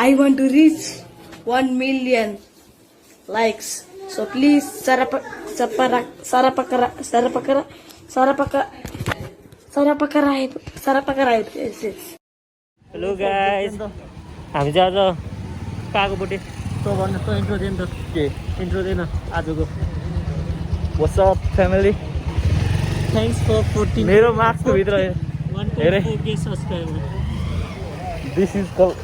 I want to reach 1 million likes. So please sarapakara. Yes. Hello guys हामी चाहिँ आज कहाँको पट्टि त भन्नु त इन्ट्रो दिनु त के इन्ट्रो दिन आजको What's up, family? Thanks for 14 मेरो मार्क्सको भित्र हेरे 1.4k subscriber This is called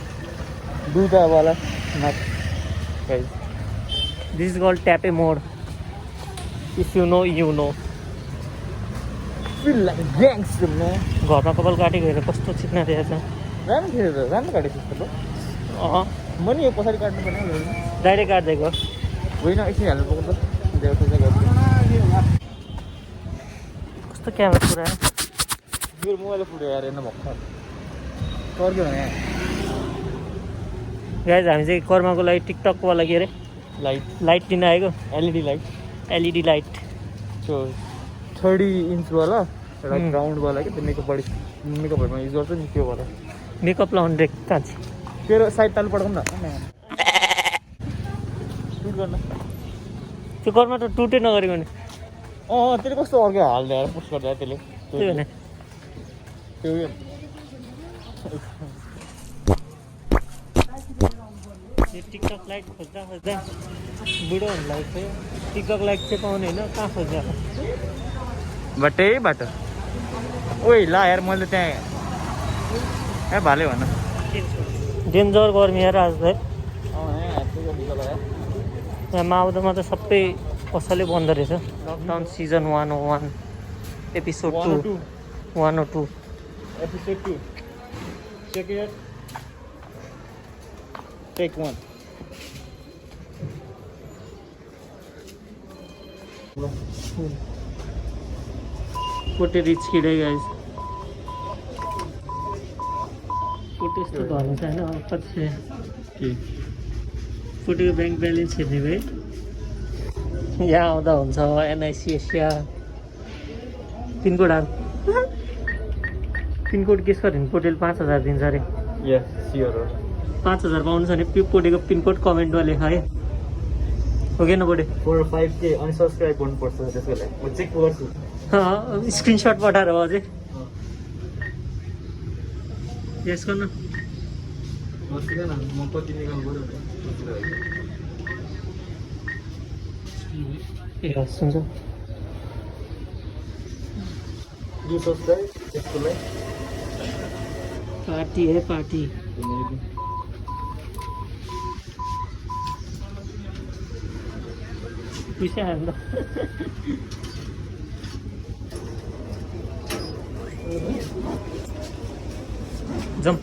Duda wala not guys. This is called ट्यापे mode if you know you know Feel like gangster man. घरमा कपाल काटेको हेरेर कस्तो चिक्ना दिएछ राम्रो थियो त राम्रो काटेको थियो अँ म नि यो पछाडि काट्नु पर्ने डाइरेक्ट काटिदिएको होइन एकछिन हाल्नु पर्छ त देउता चाहिँ कस्तो क्यामेरा पुरा मेरो मोबाइल फुट्यो यार हेर्न भर्खर सर्क्यो भने गाइज हामी चाहिँ कर्माको लागि टिकटकवाला के अरे लाइट लिन आएको एलइडी लाइट एलइडी लाइट त्यो 30 इन्च वाला एउटा ग्राउन्ड वाला के त्यो मेकअपहरूमा युज गर्छ नि त्यो वाला मेकअप लाउने कहाँ छ तेरो साइड तालु पड्काउँ न सुट गर्न त्यो कर्मा त टुटै नगरेको नि त्यसले कस्तो अर्को हाल्दै आएर पोस्ट गर्दा त्यसले त्यही भने त्यो यो टिकटक लाइट खोज्दा बुढो हुनु लागेको थियो टिकटक लाइट चाहिँ पाउने होइन कहाँ खोज्दा बाटो ओइ ला यार मैले त्यहाँ ए भाले भन डेन्जर गर्मी यार आज चाहिँ यहाँ आउँदा मात्र सबै कसैले बन्द रहेछ lockdown season 101 episode 2 102 episode 2 check it take 1 कोटे रिच किडे गाइस कोटे यस्तो धर्म छैन अब कति कोटेको ब्याङ्क ब्यालेन्स हेर्ने भए यहाँ आउँदा हुन्छ एनआइसी एसिया पिनकोड हाल पिनकोड गेस गऱ्यो भने कोटेले 5000 दिन्छ अरे yes sure 5000 पाउनु छ भने कोटेको पिनकोड कमेन्टमा लेख है हो कि न कोटे 4-5K अनसब्सक्राइब गर्नुपर्छ त्यसको लागि म चेक गर्छु स्क्रिनसट पठाएर भयो अझै यस गर्न म कति निकाल्नु पर्यो ए हस् हुन्छ डु सब्सक्राइब त्यसको लागि पार्टी है पार्टी पैसा आयो त जम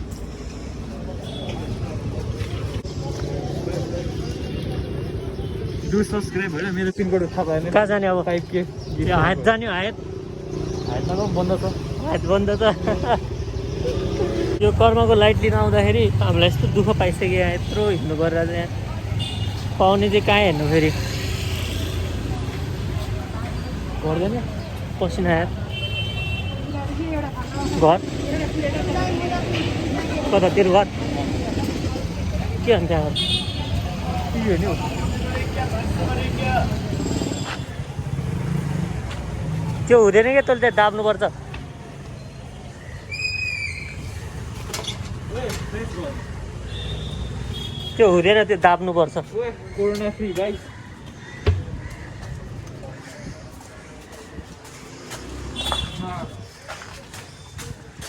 डु सब्सक्राइब होइन मेरो पिनकोड थाहा भएन कहाँ जाने अब 5K हात जाने हात हातमा बन्द छ हात बन्द त यो कर्मको लाइट लिन आउँदाखेरि हामीलाई यस्तो दुःख पाइसक्यो यहाँ यत्रो हिँड्नु गरेर यहाँ पाउने चाहिँ कहाँ हेर्नु फेरि गर्दैन पसिना आयो घर कता तेरो घर के भन्छ त्यहाँ के हो नि त्यो हुँदैन क्या तैँले त्यहाँ दाब्नुपर्छ त्यो हुँदैन त्यो दाब्नुपर्छ कोरोना फ्री गाइस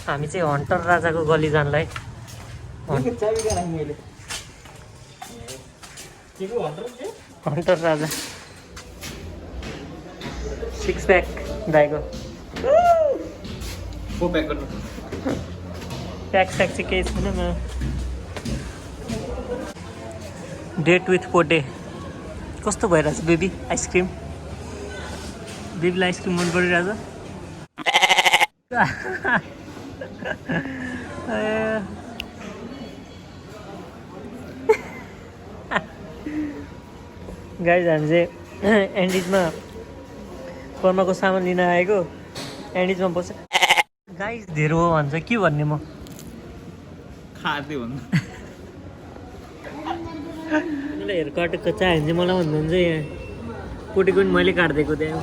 हामी चाहिँ हन्टर राजाको गली जानलाई हन्टर राजा 6 प्याक दाइको प्याक स्याक चाहिँ केही छैन म डेट विथ पोटे कस्तो भइरहेछ बेबी आइसक्रिम बेबीलाई आइसक्रिम मन परिरहेछ गाइज हामी चाहिँ एन्डिजमा कर्माको सामान लिन आएको एन्डिजमा बस्छ गाइज धेरै हो भन्छ के भन्ने म खाँदै भन्नु मलाई हेयर कटको चाहियो भने चाहिँ मलाई भन्नुहुन्छ यहाँ पोटेको पनि मैले काटिदिएको त्यहाँ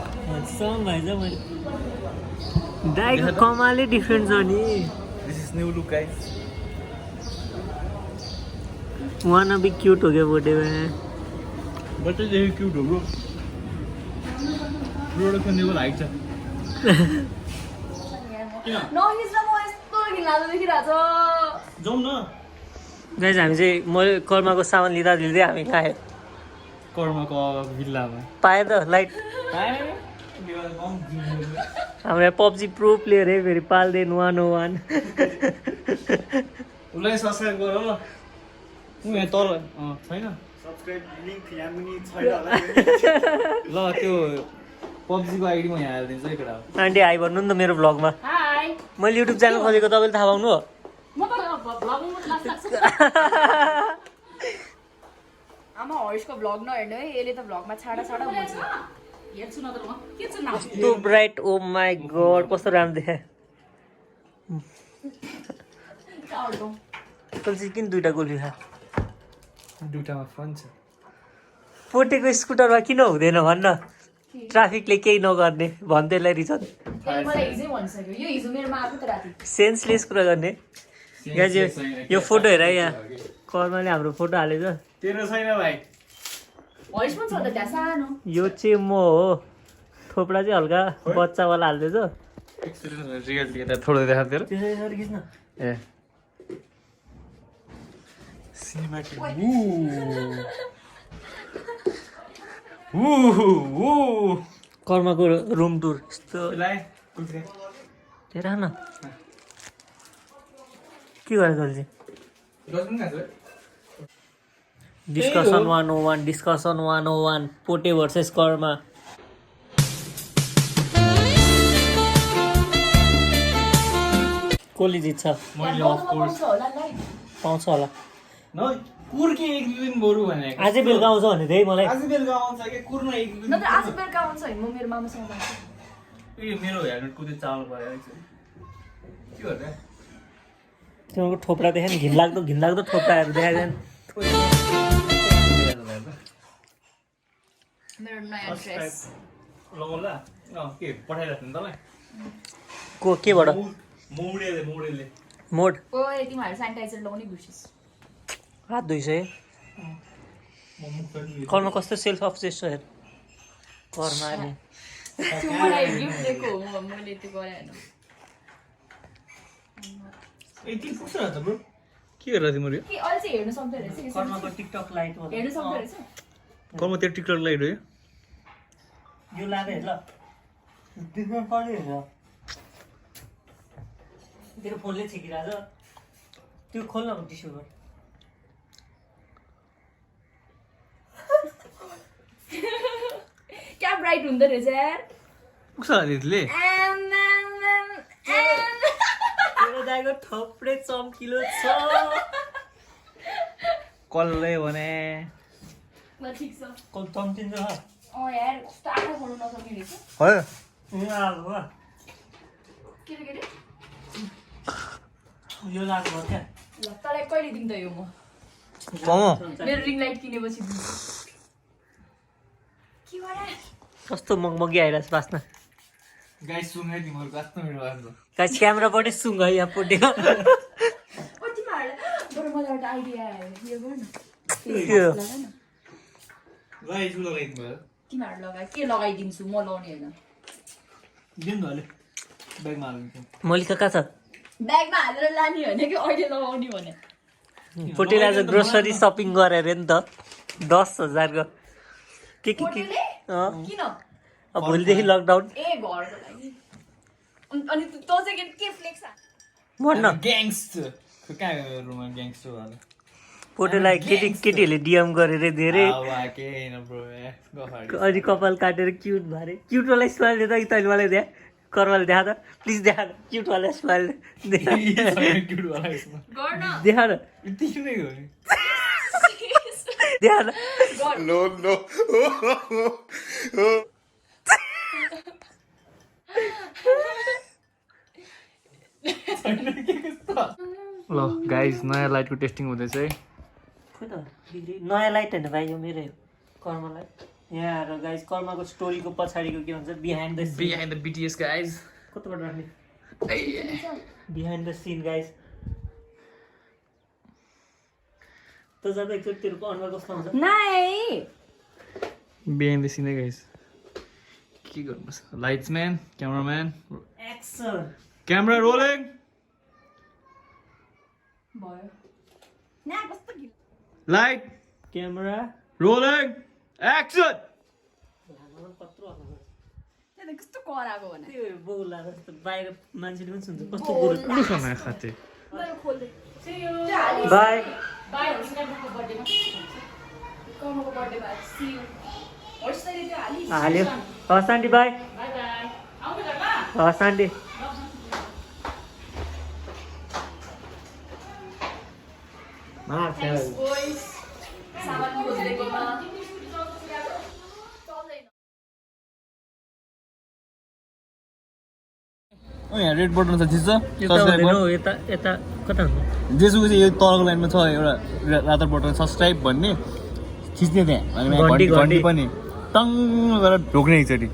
सम भएछ मैले दाइको कमालै डिफ्रेन्ट छ नि This is new look, guys. Wanna be cute हो गया पोटेमा But it's very cute, bro. Product new light. जाउँ न गाइज हामी चाहिँ मैले कर्माको सामान लिँदा लिँदै हामी खायो कर्मको बिल्लामा पाएँ त लाइट हाम्रो यहाँ पब्जी प्रो प्लेयर है फेरि पाल्दैन 101 उसलाई सब्सक्राइब गर ल ऊ यहाँ तल छैन ल त्यो पब्जीको आइडी म यहाँ हालिदिन्छु है केटा आन्टी हाई भन्नु नि त मेरो भ्लगमा मैले युट्युब च्यानल खोलेको तपाईँले थाहा पाउनु हो आमा हर्षको भ्लग नहेर्नु है यसले त भ्लगमा छाडा छाडा हुन्छ हेर्छु न त म के छ नाम too bright oh my God कस्तो राम्रो देखा तलसी किन दुईटा गोली खा दुईटामा फोन छ पोटेको स्कुटरमा किन हुँदैन भन्न ट्राफिकले केही नगर्ने भन्दैलाई रिजन मलाई हिजै भनिसक्यो यो हिजो मेरोमा आएको त राति सेन्सलेस कुरा गर्ने गाइज यो फोटो हेर यहाँ कर्माले हाम्रो फोटो हालेछ तेरो छैन भाइ हर्ष पनि छ त त्यहाँ सानो यो चाहिँ म हो थोपडा चाहिँ हल्का बच्चावाला हाल्दैछ थोडो देखा तेरो त्यसरी खिच्न ए सिनेमेटिक कर्माको रुम टुर यस्तो लाइ हेर न के गरेको अहिले डिस्कसन 101 डिस्कसन 101 पोटे भर्सेस कर्मा कसले जित्छ मैले अफ कोर्स होला लाइट पाउँछ होला न कुर्के एक दिन बरु भनेको आजै बेलुका आउँछ भने त्यही मलाई आज बेलुका आउँछ के कुर्न एक दिन नत्र आज बेलुका आउँछ है म मेरो मामासँग जान्छु ए मेरो हेलमेट कुदे चाल पऱ्यो के गर्दा तिमीको थोपडा देखायो नि घिनलाग्दो थोपडाहरू देखायो मेरो नयाँ ड्रेस लगाउला के पठाइराख्नु तँलाई को केबाट मोडेले मोड ओए तिमीहरू सेनिटाइजर लगाउनै बिर्सिस हात धोइसक्यो कर्मा कस्तो सेल्फ अब्सेस छ हेर कर्मा अहिले त्यो मलाई गिफ्ट दिएको हो मैले त्यो गरे हैन ए के पुग्छ त ब्रो के गरेर तिम्रो के अहिले चाहिँ हेर्न सक्दै रहेछ कर्माको टिकटक लाइट हेर्न सक्दै रहेछ कलमा त्यो टिकटक लाइट हो यो लाँदै हेर ल देख्न पर्यो हेर तेरो फोनले छेकिरहेछ त्यो खोल्न टिस्यु गर क्या ब्राइट हुँदो रहेछ यार पुग्छ दिदीले तेरो दाइको थोप्रे चम्किलो छ कलले भने ल ठीक छ कल चम्किन्छ यार कस्तो आँखा खोल्नु नसक्ने रहेछ हो के रे यो लाग्नु क्या ल तँलाई कहिले दिउँ त यो म कम मेरो रिङ लाइट किनेपछि दिन्छु के गरे कस्तो मगमगी आइरहेछ बाँच्न गाइस सुन्दै तिम्रो कस्तो मेरो आवाज गाइस क्यामेराबाटै सुँग यहाँ पोटेको ओ तिमीहरूलाई बरु मलाई एउटा आइडिया आयो यो गर न लगाए न गाइस लगाइदिनु भयो तिमीहरू लगाए के लगाइदिन्छु म लाउने होइन दिनु त अहिले ब्यागमा हालिदिन्छु मलिका कहाँ छ ब्यागमा हालेर लाने होइन कि अहिले लगाउने भने पोटेले आज ग्रोसरी सपिङ गरे अरे नि त 10,000 को के पोटेले? किन अब भोलिदेखि लकडाउन ए घरको लागि अनि तँ चाहिँ के फ्लेक्स भन्न ग्याङ्स्टर कहाँ रुममा ग्याङ्स्टर वाला पोटेलाई केटीहरूले डिएम गरेर धेरै के हैन ब्रो अनि कपाल काटेर क्युट भरे क्युट वाला स्माइल दे त कि तैँले मलाई देखा कर्माले देखा त प्लिज देखा न क्युट वाला स्माइल देखा क्युट वाला यसमा गर्न देखा न यति नै हो नि देखा न ल गाइस नयाँ लाइटको टेस्टिङ हुँदैछ है खोइ त बिग्री नयाँ लाइट होइन भाइ यो मेरै हो कर्मलाई यहाँ र गाइज कर्मको स्टोरीको पछाडिको के भन्छ behind the scene Behind the BTS guys. कताबाट राख्ने बिहाइन्ड द सिन गाइज त जाँदा एकचोटि तेरो अनुहार कस्तो हुन्छ नाइ Behind the scene guys. के गर्नुपर्छ lights man cameraman action camera rolling भयो ना कस्तो कि लाइट क्यामेरा रोलिङ एक्सन कत्रो हाल्नु त्यहाँ त कस्तो कराएको भने त्यो बोला जस्तो बाहिर मान्छेले पनि सुन्छ कस्तो बोल लुसँग खाते ल यो खोल्दै बाई बाई हुन्छ कर्मको बर्थडेमा कर्मको बर्थडेमा सी यू होस् त त्यो हाली हाल्यो हस् आन्टी बाई बाई बाई आउनु घरमा हस् आन्टी थ्याङ्क्स बोइज सामान खोजिदिएकोमा यहाँ रेड बटन छ थिच्छ यता भनेर हो यता यता कता हुन्छ जेसुको चाहिँ यो तलको लाइनमा छ एउटा रातो बटन सब्सक्राइब भन्ने थिच्ने त्यहाँ घन्टी, घन्टी पनि टङ्ग गरेर ढोक्ने एकचोटि